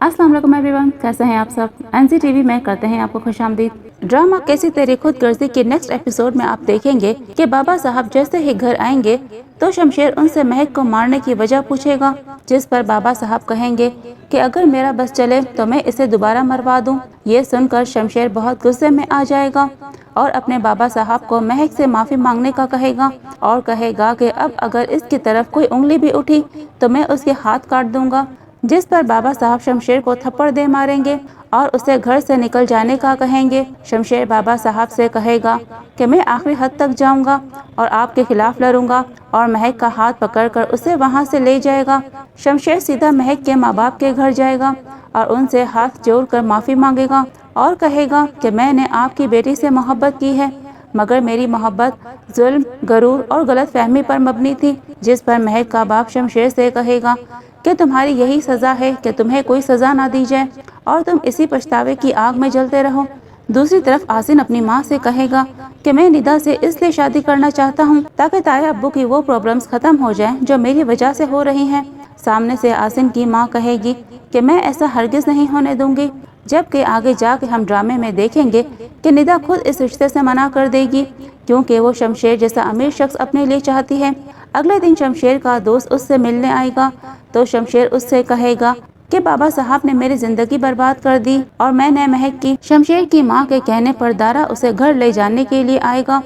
अस्सलाम वालेकुम एवरीवन, कैसे हैं आप सब। एनसीटीवी में करते हैं आपको खुशामदीद। ड्रामा कैसी तेरी खुद गर्जी के नेक्स्ट एपिसोड में आप देखेंगे कि बाबा साहब जैसे ही घर आएंगे तो शमशेर उनसे महक को मारने की वजह पूछेगा, जिस पर बाबा साहब कहेंगे कि अगर मेरा बस चले तो मैं इसे दोबारा मरवा दूं। ये सुनकर शमशेर बहुत गुस्से में आ जाएगा और अपने बाबा साहब को महक से माफ़ी मांगने का कहेगा और कहेगा कि अब अगर इसकी तरफ कोई उंगली भी उठी तो मैं उसके हाथ काट दूंगा, जिस पर बाबा साहब शमशेर को थप्पड़ दे मारेंगे और उसे घर से निकल जाने का कहेंगे। शमशेर बाबा साहब से कहेगा कि मैं आखिरी हद तक जाऊंगा और आपके खिलाफ लड़ूंगा और महक का हाथ पकड़कर उसे वहां से ले जाएगा। शमशेर सीधा महक के माँ बाप के घर जाएगा और उनसे हाथ जोड़कर माफ़ी मांगेगा और कहेगा कि मैंने आपकी बेटी से मोहब्बत की है, मगर मेरी मोहब्बत जुल्म, गरूर और गलत फहमी पर मबनी थी। जिस पर महक का बाप शमशेर से कहेगा कि तुम्हारी यही सज़ा है कि तुम्हें कोई सज़ा ना दी जाए और तुम इसी पछतावे की आग में जलते रहो। दूसरी तरफ आसिन अपनी माँ से कहेगा कि मैं निदा से इसलिए शादी करना चाहता हूँ ताकि ताया अब्बू की वो प्रॉब्लम्स ख़त्म हो जाएं जो मेरी वजह से हो रही हैं। सामने से आसिन की माँ कहेगी कि मैं ऐसा हरगिज़ नहीं होने दूंगी, जबकि आगे जाके हम ड्रामे में देखेंगे कि निदा खुद इस रिश्ते से मना कर देगी क्योंकि वो शमशेर जैसा अमीर शख्स अपने लिए चाहती है। अगले दिन शमशेर का दोस्त उससे मिलने आएगा तो शमशेर उससे कहेगा कि बाबा साहब ने मेरी जिंदगी बर्बाद कर दी और मैंने महक की। शमशेर की माँ के कहने पर दारा उसे घर ले जाने के लिए आएगा,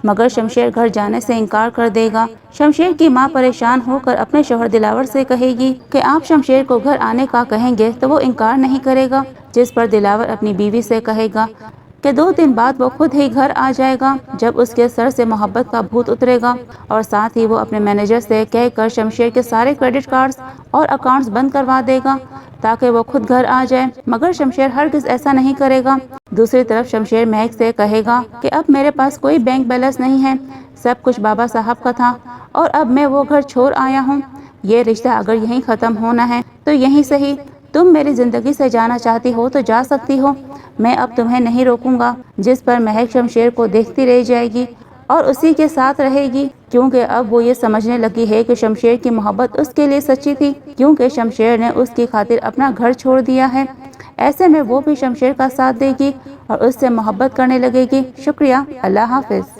मगर शमशेर घर जाने से इनकार कर देगा। शमशेर की माँ परेशान होकर अपने शौहर दिलावर से कहेगी कि आप शमशेर को घर आने का कहेंगे तो वो इनकार नहीं करेगा, जिस पर दिलावर अपनी बीवी से कहेगा कि 2 दिन बाद वो खुद ही घर आ जाएगा जब उसके सर से मोहब्बत का भूत उतरेगा और साथ ही वो अपने मैनेजर से कहकर शमशेर के सारे क्रेडिट कार्ड्स और अकाउंट्स बंद करवा देगा ताकि वो खुद घर आ जाए, मगर शमशेर हरगिज़ ऐसा नहीं करेगा। दूसरी तरफ शमशेर महक से कहेगा कि अब मेरे पास कोई बैंक बैलेंस नहीं है, सब कुछ बाबा साहब का था और अब मैं वो घर छोड़ आया हूँ। ये रिश्ता अगर यहीं ख़त्म होना है तो यहीं सही, तुम मेरी ज़िंदगी से जाना चाहती हो तो जा सकती हो, मैं अब तुम्हें नहीं रोकूंगा। जिस पर महक शमशेर को देखती रह जाएगी और उसी के साथ रहेगी क्योंकि अब वो ये समझने लगी है कि शमशेर की मोहब्बत उसके लिए सच्ची थी, क्योंकि शमशेर ने उसकी खातिर अपना घर छोड़ दिया है। ऐसे में वो भी शमशेर का साथ देगी और उससे मोहब्बत करने लगेगी। शुक्रिया, अल्लाह हाफिज़।